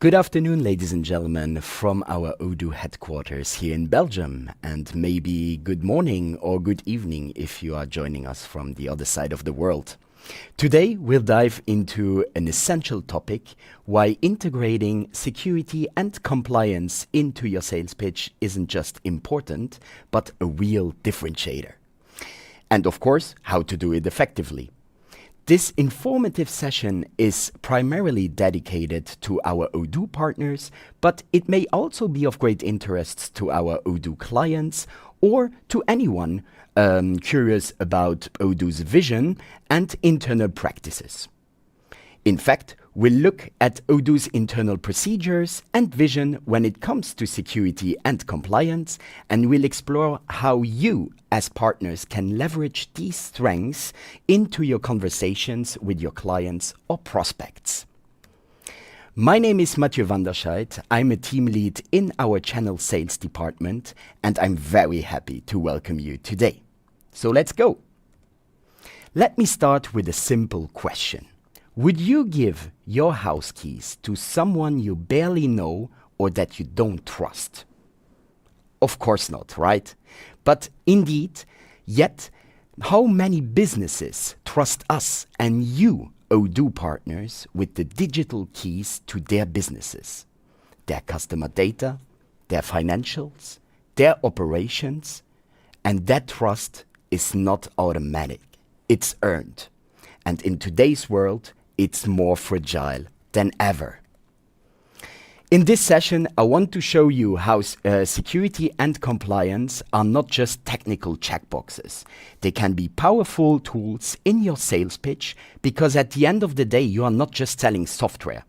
Good afternoon, ladies and gentlemen, from our Odoo headquarters here in Belgium, and maybe good morning or good evening if you are joining us from the other side of the world. Today, we'll dive into an essential topic, why integrating security and compliance into your sales pitch isn't just important, but a real differentiator. And of course, how to do it effectively. This informative session is primarily dedicated to our Odoo partners, but it may also be of great interest to our Odoo clients or to anyone curious about Odoo's vision and internal practices. In fact, we'll look at Odoo's internal procedures and vision when it comes to security and compliance, and we'll explore how you, as partners, can leverage these strengths into your conversations with your clients or prospects. My name is Mathieu van der Scheidt. I'm a team lead in our channel sales department, and I'm very happy to welcome you today. So let's go. Let me start with a simple question. Would you give your house keys to someone you barely know or that you don't trust? Of course not, right? But indeed, yet, how many businesses trust us and you, Odoo partners, with the digital keys to their businesses, their customer data, their financials, their operations, and that trust is not automatic, it's earned. And in today's world, it's more fragile than ever. In this session, I want to show you how security and compliance are not just technical checkboxes. They can be powerful tools in your sales pitch because at the end of the day, you are not just selling software.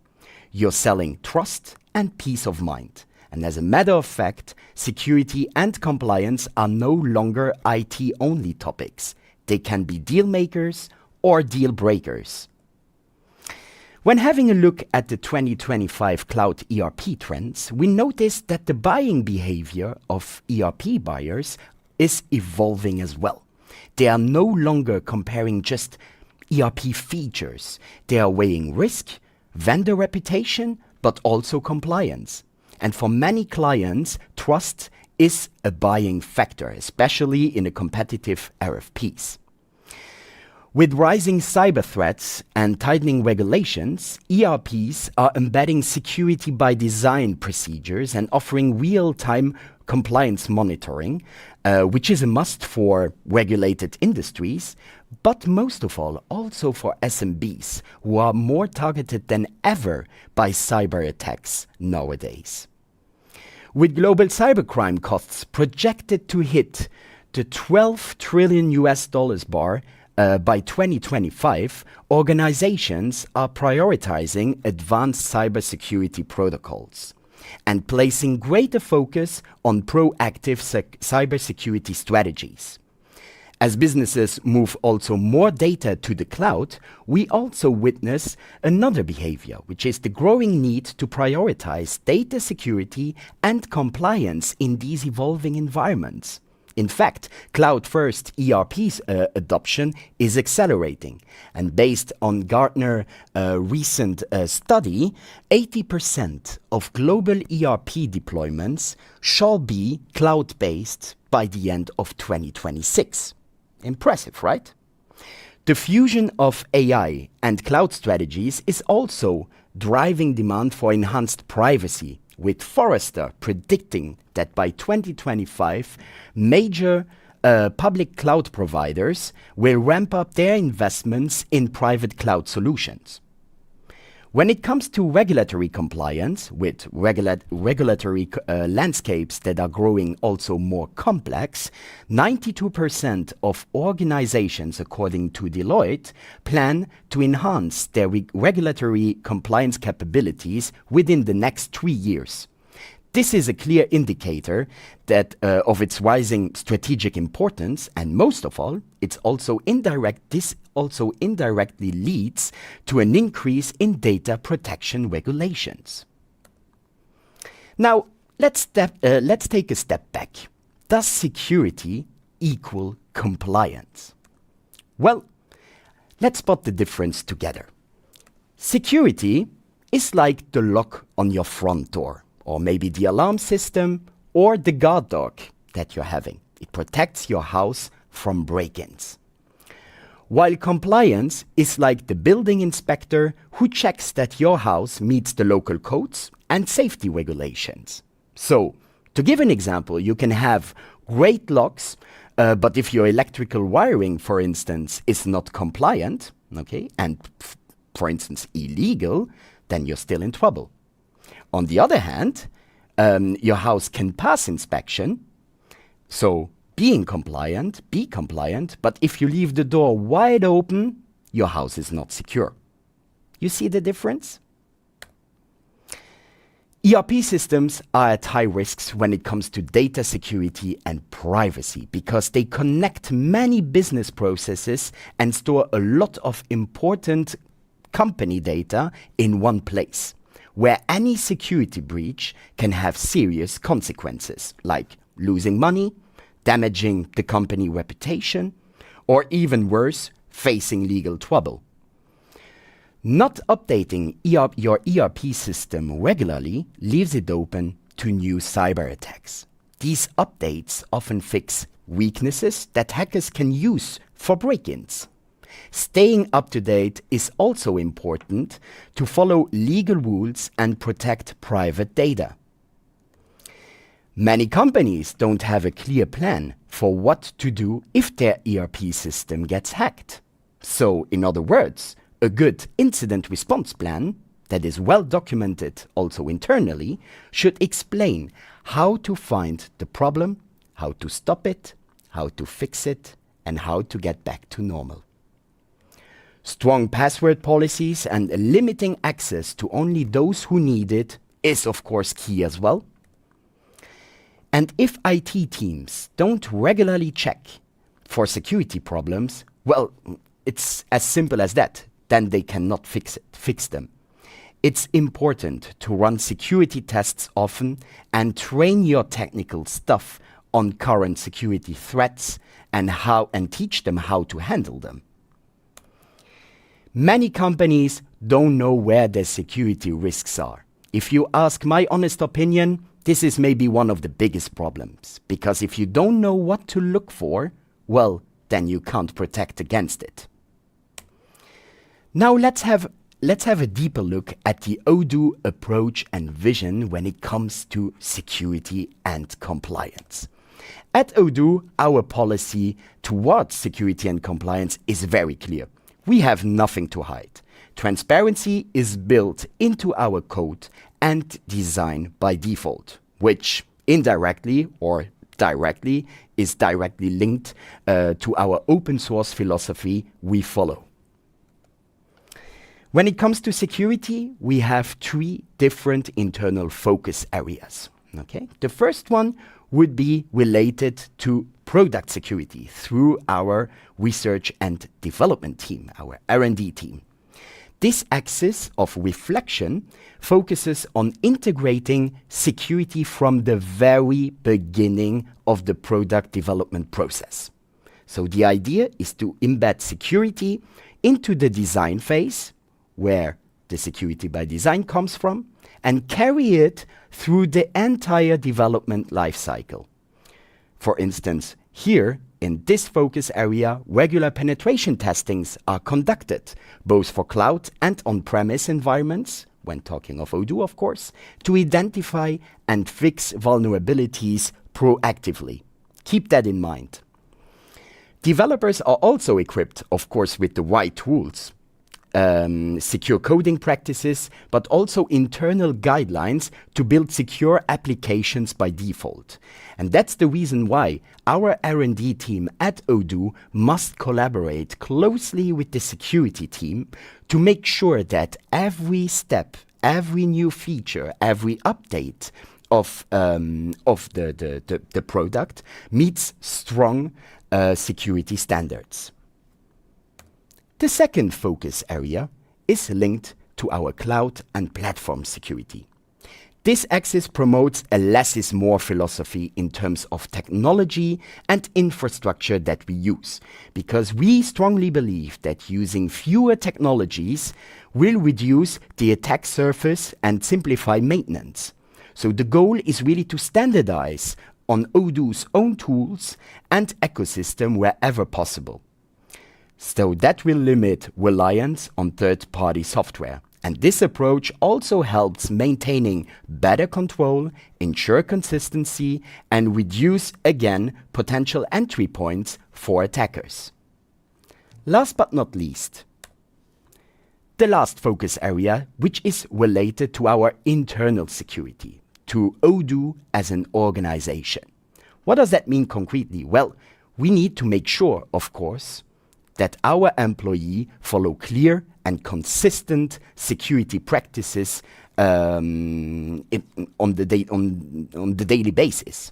You're selling trust and peace of mind. And as a matter of fact, security and compliance are no longer IT-only topics. They can be deal makers or deal breakers. When having a look at the 2025 cloud ERP trends, we notice that the buying behavior of ERP buyers is evolving as well. They are no longer comparing just ERP features. They are weighing risk, vendor reputation, but also compliance. And for many clients, trust is a buying factor, especially in a competitive RFPs. With rising cyber threats and tightening regulations, ERPs are embedding security by design procedures and offering real-time compliance monitoring, which is a must for regulated industries, but most of all, also for SMBs, who are more targeted than ever by cyber attacks nowadays. With global cybercrime costs projected to hit the $12 trillion bar by 2025, organizations are prioritizing advanced cybersecurity protocols and placing greater focus on proactive cybersecurity strategies. As businesses move also more data to the cloud, we also witness another behavior, which is the growing need to prioritize data security and compliance in these evolving environments. In fact, cloud-first ERP adoption is accelerating. And based on Gartner recent study, 80% of global ERP deployments shall be cloud-based by the end of 2026. Impressive, right? The fusion of AI and cloud strategies is also driving demand for enhanced privacy, with Forrester predicting that by 2025, major public cloud providers will ramp up their investments in private cloud solutions. When it comes to regulatory compliance, with regulatory landscapes that are growing also more complex, 92% of organizations, according to Deloitte, plan to enhance their regulatory compliance capabilities within the next 3 years. This is a clear indicator that of its rising strategic importance, and most of all, this also indirectly leads to an increase in data protection regulations. Now, let's take a step back. Does security equal compliance? Well, let's spot the difference together. Security is like the lock on your front door, or maybe the alarm system, or the guard dog that you're having. It protects your house from break-ins. While compliance is like the building inspector who checks that your house meets the local codes and safety regulations. So, to give an example, you can have great locks, but if your electrical wiring, for instance, is not compliant, okay, and for instance illegal, then you're still in trouble. On the other hand, your house can pass inspection, so be compliant, but if you leave the door wide open, your house is not secure. You see the difference? ERP systems are at high risks when it comes to data security and privacy because they connect many business processes and store a lot of important company data in one place, where any security breach can have serious consequences, like losing money, damaging the company reputation, or even worse, facing legal trouble. Not updating your ERP system regularly leaves it open to new cyber attacks. These updates often fix weaknesses that hackers can use for break-ins. Staying up to date is also important to follow legal rules and protect private data. Many companies don't have a clear plan for what to do if their ERP system gets hacked. So, in other words, a good incident response plan that is well documented also internally should explain how to find the problem, how to stop it, how to fix it, and how to get back to normal. Strong password policies and limiting access to only those who need it is of course key as well. And if IT teams don't regularly check for security problems, well, it's as simple as that. Then they cannot fix them. It's important to run security tests often and train your technical staff on current security threats and teach them how to handle them. Many companies don't know where their security risks are. If you ask my honest opinion, this is maybe one of the biggest problems, because if you don't know what to look for, well, then you can't protect against it. Now let's have a deeper look at the Odoo approach and vision when it comes to security and compliance. At Odoo, our policy towards security and compliance is very clear. We have nothing to hide. Transparency is built into our code and design by default, which indirectly or directly is directly linked to our open source philosophy we follow. When it comes to security, we have three different internal focus areas. Okay? The first one would be related to product security through our research and development team, our R&D team. This axis of reflection focuses on integrating security from the very beginning of the product development process. So the idea is to embed security into the design phase, where the security by design comes from, and carry it through the entire development lifecycle. For instance, here in this focus area, regular penetration testings are conducted, both for cloud and on-premise environments, when talking of Odoo of course, to identify and fix vulnerabilities proactively. Keep that in mind. Developers are also equipped, of course, with the right tools, secure coding practices, but also internal guidelines to build secure applications by default. And that's the reason why our R&D team at Odoo must collaborate closely with the security team to make sure that every step, every new feature, every update of the product meets strong security standards. The second focus area is linked to our cloud and platform security. This axis promotes a less is more philosophy in terms of technology and infrastructure that we use, because we strongly believe that using fewer technologies will reduce the attack surface and simplify maintenance. So the goal is really to standardize on Odoo's own tools and ecosystem wherever possible. So that will limit reliance on third-party software. And this approach also helps maintaining better control, ensure consistency, and reduce, again, potential entry points for attackers. Last but not least, the last focus area, which is related to our internal security, to Odoo as an organization. What does that mean concretely? Well, we need to make sure, of course, that our employee follow clear and consistent security practices on the daily basis.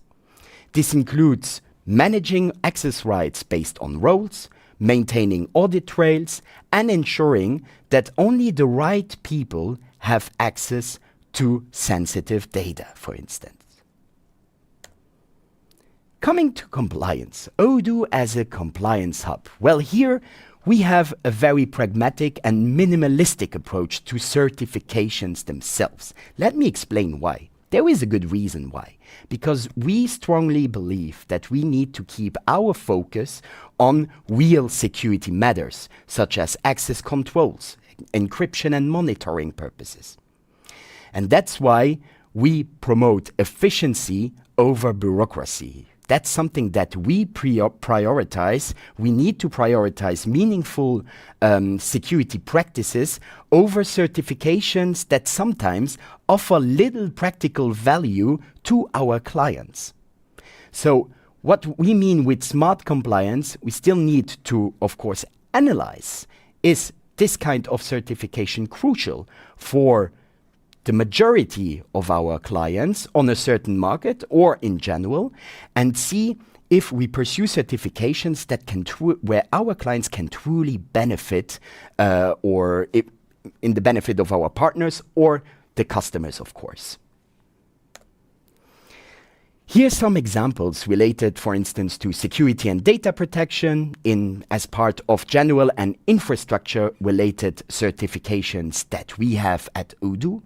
This includes managing access rights based on roles, maintaining audit trails, and ensuring that only the right people have access to sensitive data, for instance. Coming to compliance, Odoo as a compliance hub. Well, here we have a very pragmatic and minimalistic approach to certifications themselves. Let me explain why. There is a good reason why. Because we strongly believe that we need to keep our focus on real security matters, such as access controls, encryption and monitoring purposes. And that's why we promote efficiency over bureaucracy. That's something that we prioritize. We need to prioritize meaningful security practices over certifications that sometimes offer little practical value to our clients. So what we mean with smart compliance, we still need to, of course, analyze. Is this kind of certification crucial for the majority of our clients on a certain market or in general, and see if we pursue certifications that where our clients can truly benefit or in the benefit of our partners or the customers, of course. Here's some examples related, for instance, to security and data protection as part of general and infrastructure-related certifications that we have at Odoo.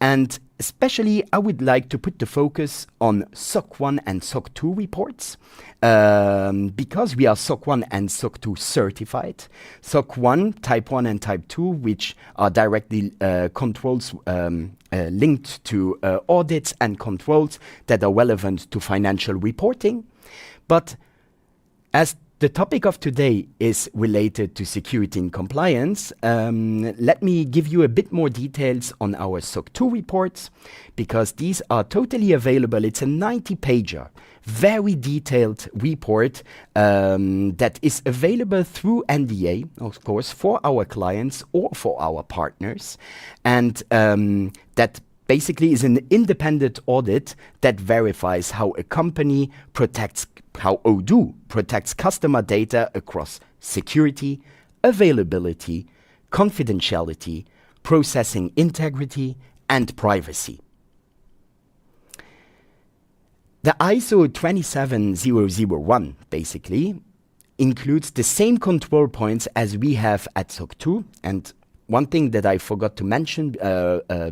And especially, I would like to put the focus on SOC 1 and SOC 2 reports, because we are SOC 1 and SOC 2 certified. SOC 1, Type 1 and Type 2, which are directly controls linked to audits and controls that are relevant to financial reporting. But as the topic of today is related to security and compliance, let me give you a bit more details on our SOC 2 reports, because these are totally available. It's a 90-pager, very detailed report that is available through NDA, of course, for our clients or for our partners. And that basically is an independent audit that verifies how a company how Odoo protects customer data across security, availability, confidentiality, processing integrity, and privacy. The ISO 27001 basically includes the same control points as we have at SOC 2. And one thing that I forgot to mention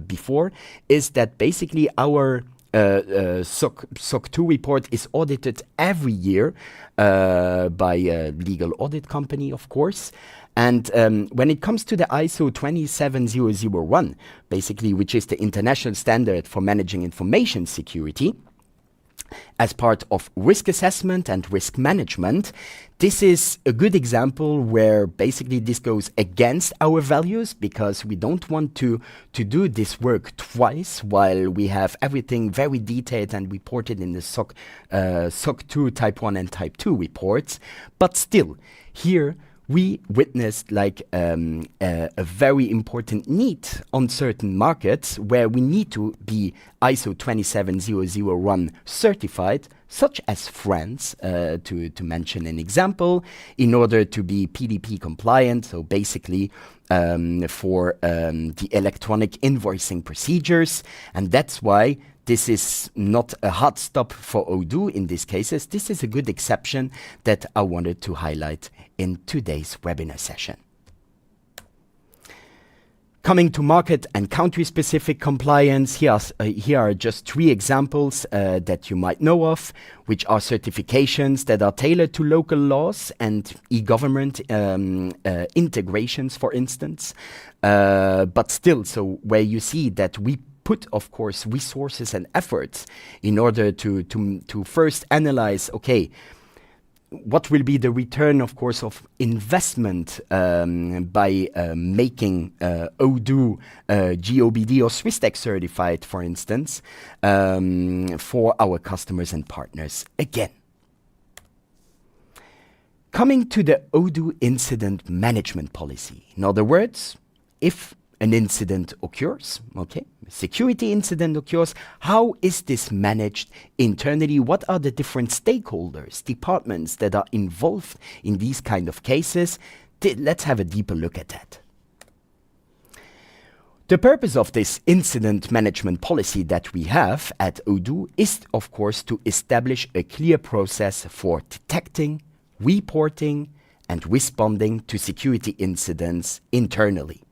before is that basically our SOC 2 report is audited every year by a legal audit company, of course. And when it comes to the ISO 27001, basically, which is the international standard for managing information security, as part of risk assessment and risk management, this is a good example where basically this goes against our values, because we don't want to do this work twice while we have everything very detailed and reported in the SOC 2 Type 1 and Type 2 reports. But still, here we witnessed like a very important need on certain markets where we need to be ISO 27001 certified, such as France, to mention an example, in order to be PDP compliant. So basically, for the electronic invoicing procedures. And that's why this is not a hard stop for Odoo in these cases. This is a good exception that I wanted to highlight in today's webinar session. Coming to market and country-specific compliance, here are just 3 examples that you might know of, which are certifications that are tailored to local laws and e-government integrations, for instance. But still, so where you see that we put, of course, resources and efforts in order to first analyze, okay, what will be the return, of course, of investment by making Odoo GOBD or SwissTech certified, for instance, for our customers and partners again. Coming to the Odoo incident management policy. In other words, if an incident occurs, okay, a security incident occurs, how is this managed internally? What are the different stakeholders, departments that are involved in these kind of cases? Let's have a deeper look at that. The purpose of this incident management policy that we have at Odoo is, of course, to establish a clear process for detecting, reporting, and responding to security incidents internally.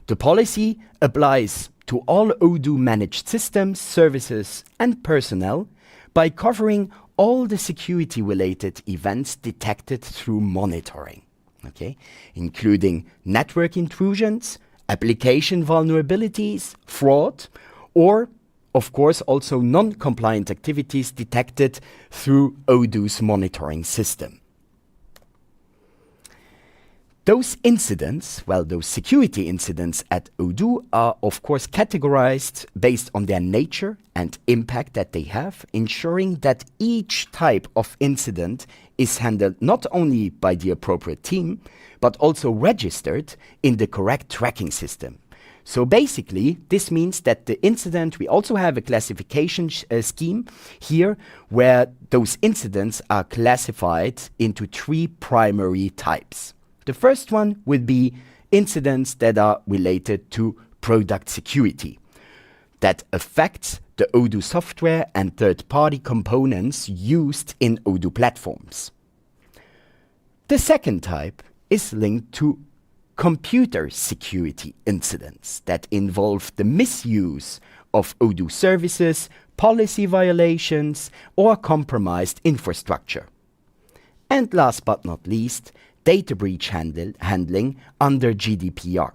The policy applies to all Odoo managed systems, services, and personnel by covering all the security-related events detected through monitoring, okay, including network intrusions, application vulnerabilities, fraud, or, of course, also non-compliant activities detected through Odoo's monitoring system. Those incidents, well, those security incidents at Odoo are, of course, categorized based on their nature and impact that they have, ensuring that each type of incident is handled not only by the appropriate team, but also registered in the correct tracking system. So basically, this means that the incident, we also have a classification scheme here, where those incidents are classified into 3 primary types. The first one would be incidents that are related to product security, that affects the Odoo software and third-party components used in Odoo platforms. The second type is linked to computer security incidents that involve the misuse of Odoo services, policy violations, or compromised infrastructure. And last but not least, data breach handling under GDPR.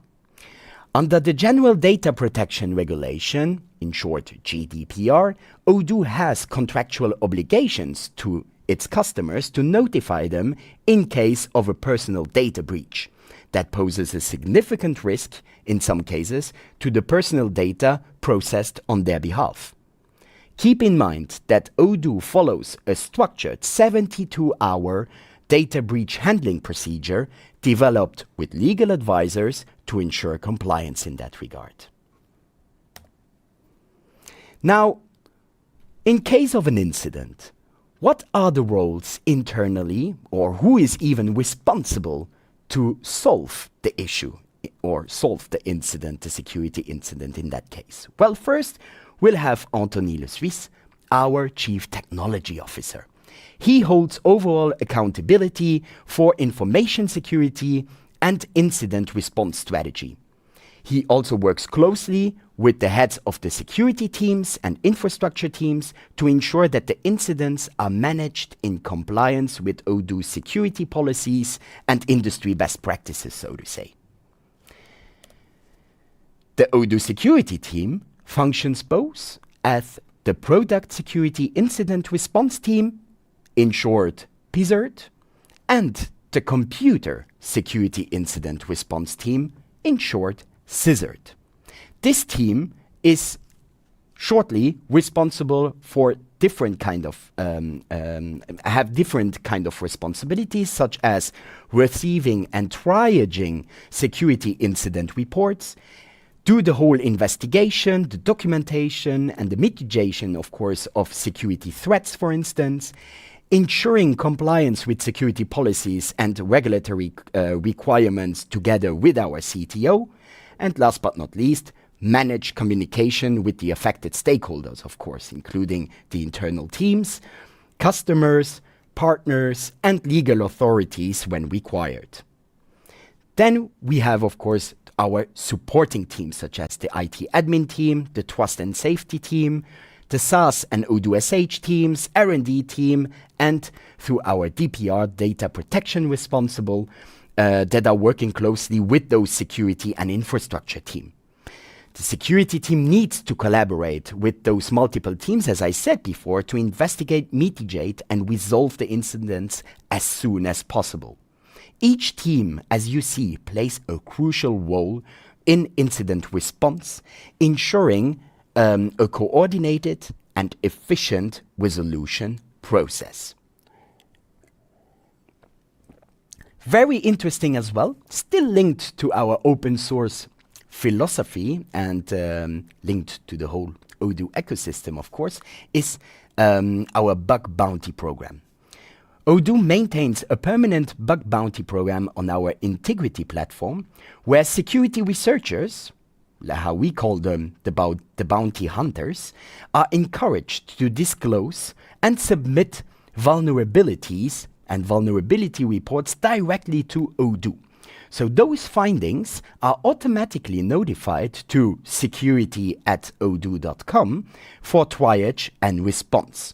Under the General Data Protection Regulation, in short GDPR, Odoo has contractual obligations to its customers to notify them in case of a personal data breach that poses a significant risk, in some cases, to the personal data processed on their behalf. Keep in mind that Odoo follows a structured 72-hour data breach handling procedure developed with legal advisors to ensure compliance in that regard. Now, in case of an incident, what are the roles internally, or who is even responsible to solve the issue or solve the incident, the security incident in that case? Well, first, we'll have Anthony Le Suisse, our Chief Technology Officer. He holds overall accountability for information security and incident response strategy. He also works closely with the heads of the security teams and infrastructure teams to ensure that the incidents are managed in compliance with Odoo security policies and industry best practices, so to say. The Odoo security team functions both as the product security incident response team, in short, PSIRT, and the computer security incident response team, in short, CSIRT. This team is shortly responsible for different kind of responsibilities, such as receiving and triaging security incident reports, do the whole investigation, the documentation, and the mitigation, of course, of security threats, for instance, ensuring compliance with security policies and regulatory requirements together with our CTO, and last but not least, manage communication with the affected stakeholders, of course, including the internal teams, customers, partners, and legal authorities when required. Then we have, of course, our supporting teams, such as the IT admin team, the trust and safety team, the SaaS and Odoo SH teams, R&D team, and through our DPR, data protection responsible, that are working closely with those security and infrastructure team. The security team needs to collaborate with those multiple teams, as I said before, to investigate, mitigate, and resolve the incidents as soon as possible. Each team, as you see, plays a crucial role in incident response, ensuring a coordinated and efficient resolution process. Very interesting as well, still linked to our open source philosophy and linked to the whole Odoo ecosystem, of course, is our bug bounty program. Odoo maintains a permanent bug bounty program on our integrity platform where security researchers, how we call them the bounty hunters, are encouraged to disclose and submit vulnerabilities and vulnerability reports directly to Odoo. So those findings are automatically notified to security@odoo.com for triage and response.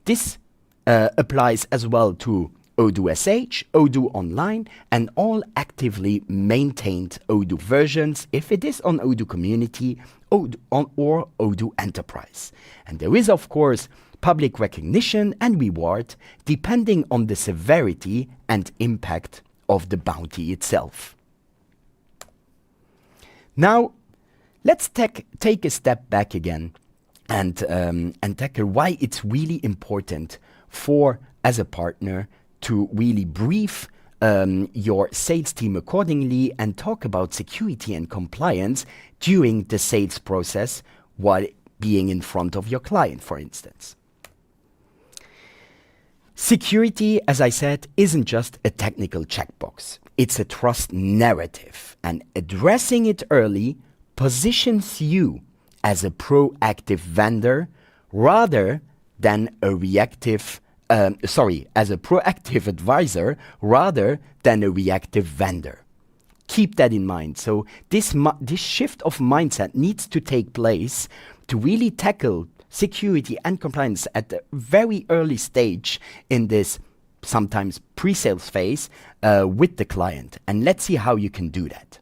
This applies as well to Odoo SH, Odoo Online, and all actively maintained Odoo versions if it is on Odoo Community or Odoo Enterprise. And there is, of course, public recognition and reward depending on the severity and impact of the bounty itself. Now, let's take a step back again and tackle why it's really important for, as a partner, to really brief your sales team accordingly and talk about security and compliance during the sales process while being in front of your client, for instance. Security, as I said, isn't just a technical checkbox. It's a trust narrative, and addressing it early positions you as a proactive vendor rather than a reactive as a proactive advisor rather than a reactive vendor. Keep that in mind. So this shift of mindset needs to take place to really tackle security and compliance at a very early stage in this sometimes pre-sales phase with the client. And let's see how you can do that.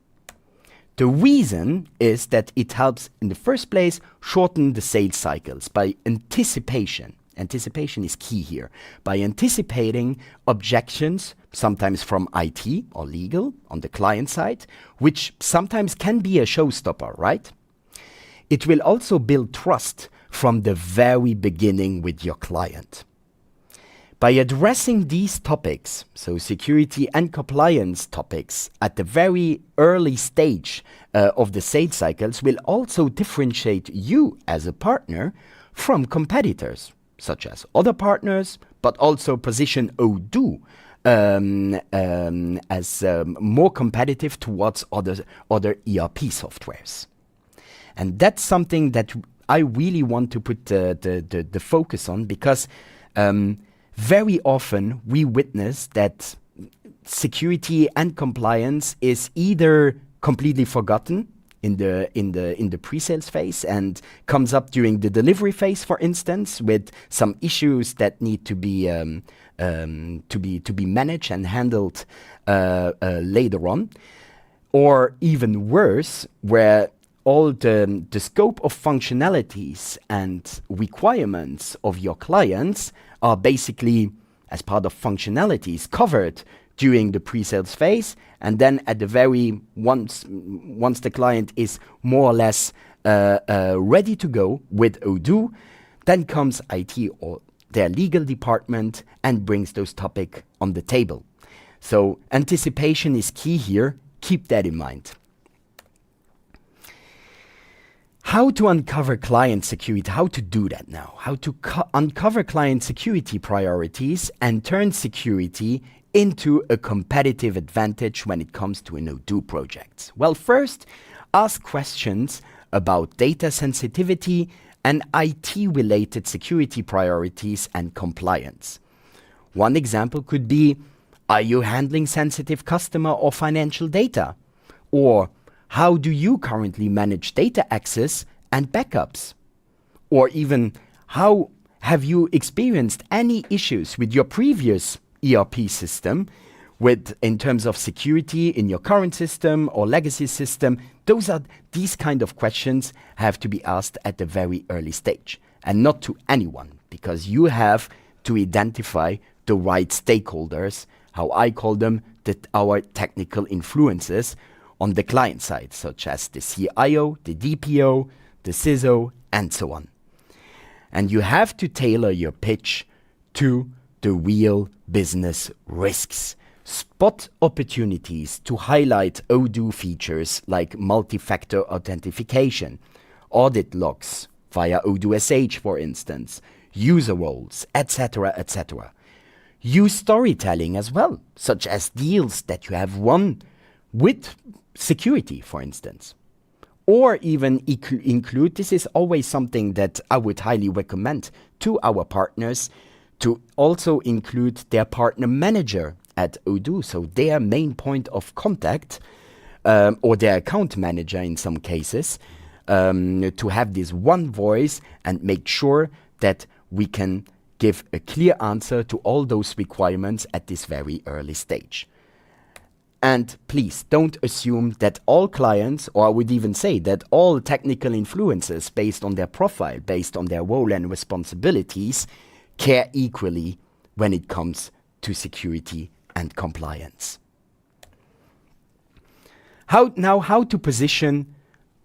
The reason is that it helps, in the first place, shorten the sales cycles by anticipation. Anticipation is key here. By anticipating objections, sometimes from IT or legal on the client side, which sometimes can be a showstopper, right? It will also build trust from the very beginning with your client. By addressing these topics, so security and compliance topics, at the very early stage of the sales cycles will also differentiate you as a partner from competitors, such as other partners, but also position Odoo as more competitive towards other ERP softwares. And that's something that I really want to put the focus on, because very often we witness that security and compliance is either completely forgotten in the pre-sales phase and comes up during the delivery phase, for instance, with some issues that need to be managed and handled later on, or even worse, where all the scope of functionalities and requirements of your clients are basically, as part of functionalities, covered during the pre-sales phase, and then at the very once the client is more or less ready to go with Odoo, then comes IT or their legal department and brings those topics on the table. So anticipation is key here. Keep that in mind. How to uncover client security, how to do that now, how to uncover client security priorities and turn security into a competitive advantage when it comes to an Odoo project. Well, first, ask questions about data sensitivity and IT-related security priorities and compliance. One example could be, are you handling sensitive customer or financial data? Or how do you currently manage data access and backups? Or even, how have you experienced any issues with your previous ERP system in terms of security in your current system or legacy system? These kind of questions have to be asked at a very early stage and not to anyone, because you have to identify the right stakeholders, how I call them, our technical influences on the client side, such as the CIO, the DPO, the CISO, and so on. And you have to tailor your pitch to the real business risks. Spot opportunities to highlight Odoo features like multi-factor authentication, audit logs via Odoo SH, for instance, user roles, etc., etc. Use storytelling as well, such as deals that you have won with security, for instance. Or even include, this is always something that I would highly recommend to our partners, to also include their partner manager at Odoo, so their main point of contact, or their account manager in some cases, to have this one voice and make sure that we can give a clear answer to all those requirements at this very early stage. And please don't assume that all clients, or I would even say that all technical influencers based on their profile, based on their role and responsibilities, care equally when it comes to security and compliance. How to position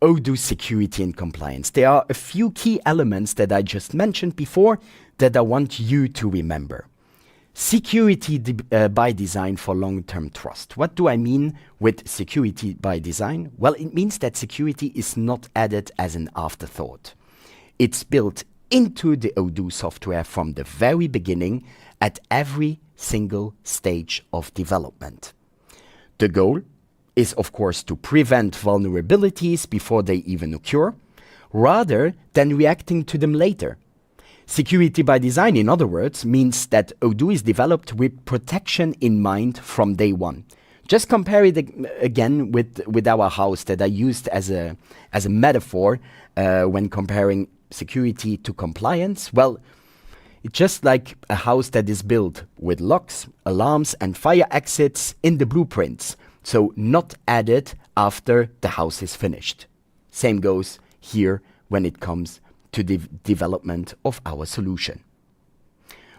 Odoo security and compliance? There are a few key elements that I just mentioned before that I want you to remember. Security by design for long-term trust. What do I mean with security by design? Well, it means that security is not added as an afterthought. It's built into the Odoo software from the very beginning at every single stage of development. The goal is, of course, to prevent vulnerabilities before they even occur, rather than reacting to them later. Security by design, in other words, means that Odoo is developed with protection in mind from day one. Just compare it again with our house that I used as a metaphor when comparing security to compliance. Well, it's just like a house that is built with locks, alarms, and fire exits in the blueprints, so not added after the house is finished. Same goes here when it comes to the development of our solution.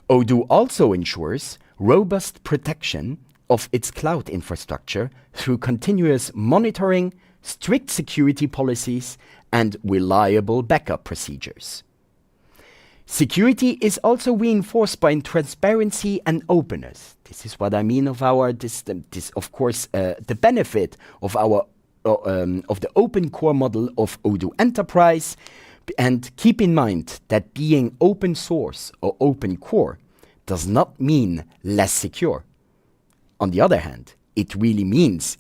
Odoo also ensures robust protection of its cloud infrastructure through continuous monitoring, strict security policies, and reliable backup procedures. Security is also reinforced by transparency and openness. This is what I mean of our this of course the benefit of our of the open core model of Odoo Enterprise. And keep in mind that being open source or open core does not mean less secure. On the other hand, it really means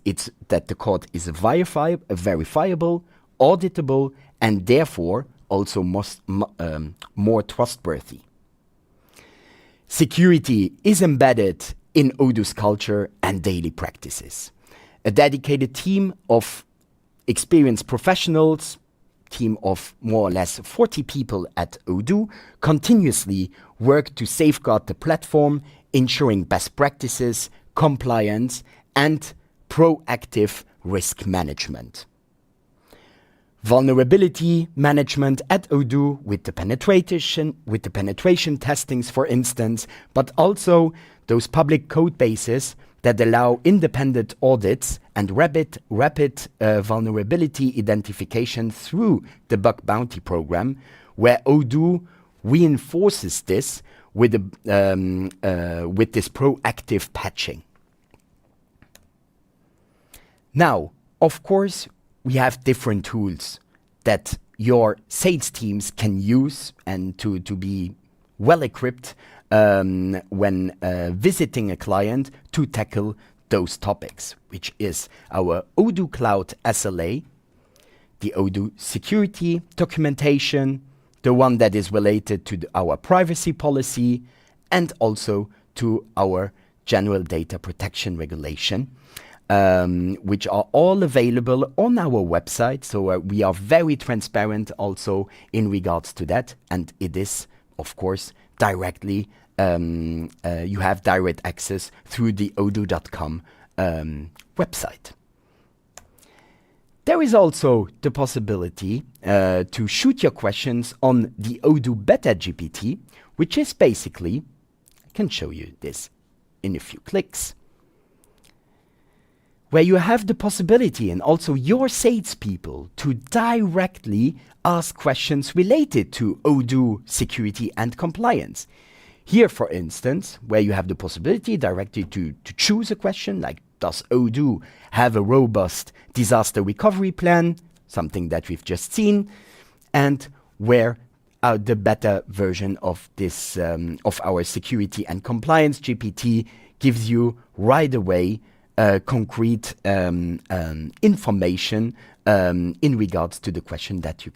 that the code is verifiable, auditable, and therefore also more trustworthy. Security is embedded in Odoo's culture and daily practices. A dedicated team of experienced professionals, team of more or less 40 people at Odoo, continuously work to safeguard the platform, ensuring best practices, compliance, and proactive risk management. Vulnerability management at Odoo with the penetration testings, for instance, but also those public code bases that allow independent audits and rapid vulnerability identification through the bug bounty program, where Odoo reinforces this with this proactive patching. Now, of course, we have different tools that your sales teams can use and to be well equipped when visiting a client to tackle those topics, which is our Odoo Cloud SLA, the Odoo security documentation, the one that is related to our privacy policy, and also to our general data protection regulation, which are all available on our website. So we are very transparent also in regards to that. And it is, of course, directly, you have direct access through the odoo.com website. There is also the possibility to shoot your questions on the Odoo Beta GPT, which is basically, I can show you this in a few clicks, where you have the possibility and also your salespeople to directly ask questions related to Odoo security and compliance. Here, for instance, where you have the possibility directly to choose a question like, does Odoo have a robust disaster recovery plan? Something that we've just seen. And where the beta version of this of our security and compliance GPT gives you right away concrete information in regards to the question that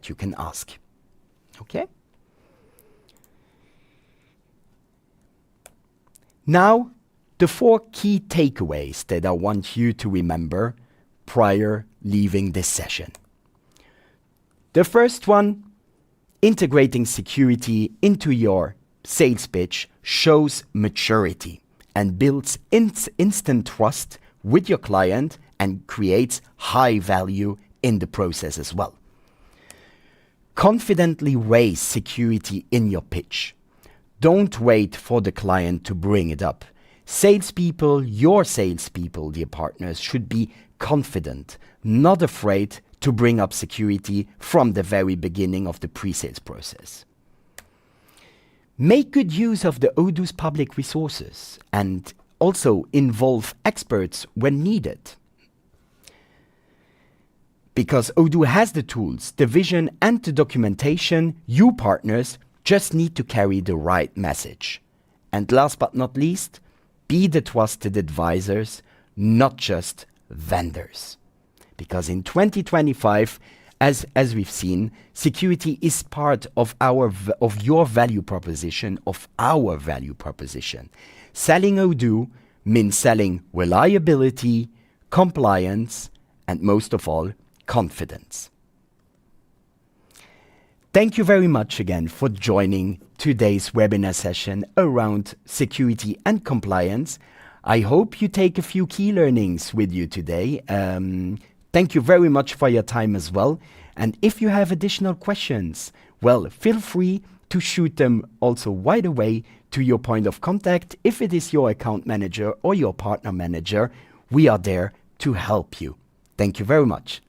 you can ask. Okay. Now, the 4 key takeaways that I want you to remember prior leaving this session. The first one, integrating security into your sales pitch shows maturity and builds instant trust with your client and creates high value in the process as well. Confidently raise security in your pitch. Don't wait for the client to bring it up. Salespeople, your salespeople, dear partners, should be confident, not afraid to bring up security from the very beginning of the pre-sales process. Make good use of the Odoo's public resources and also involve experts when needed. Because Odoo has the tools, the vision and the documentation, you partners just need to carry the right message. And last but not least, be the trusted advisors, not just vendors. Because in 2025, as we've seen, security is part of your value proposition, of our value proposition. Selling Odoo means selling reliability, compliance, and most of all, confidence. Thank you very much again for joining today's webinar session around security and compliance. I hope you take a few key learnings with you today. Thank you very much for your time as well. And if you have additional questions, well, feel free to shoot them also right away to your point of contact. If it is your account manager or your partner manager, we are there to help you. Thank you very much.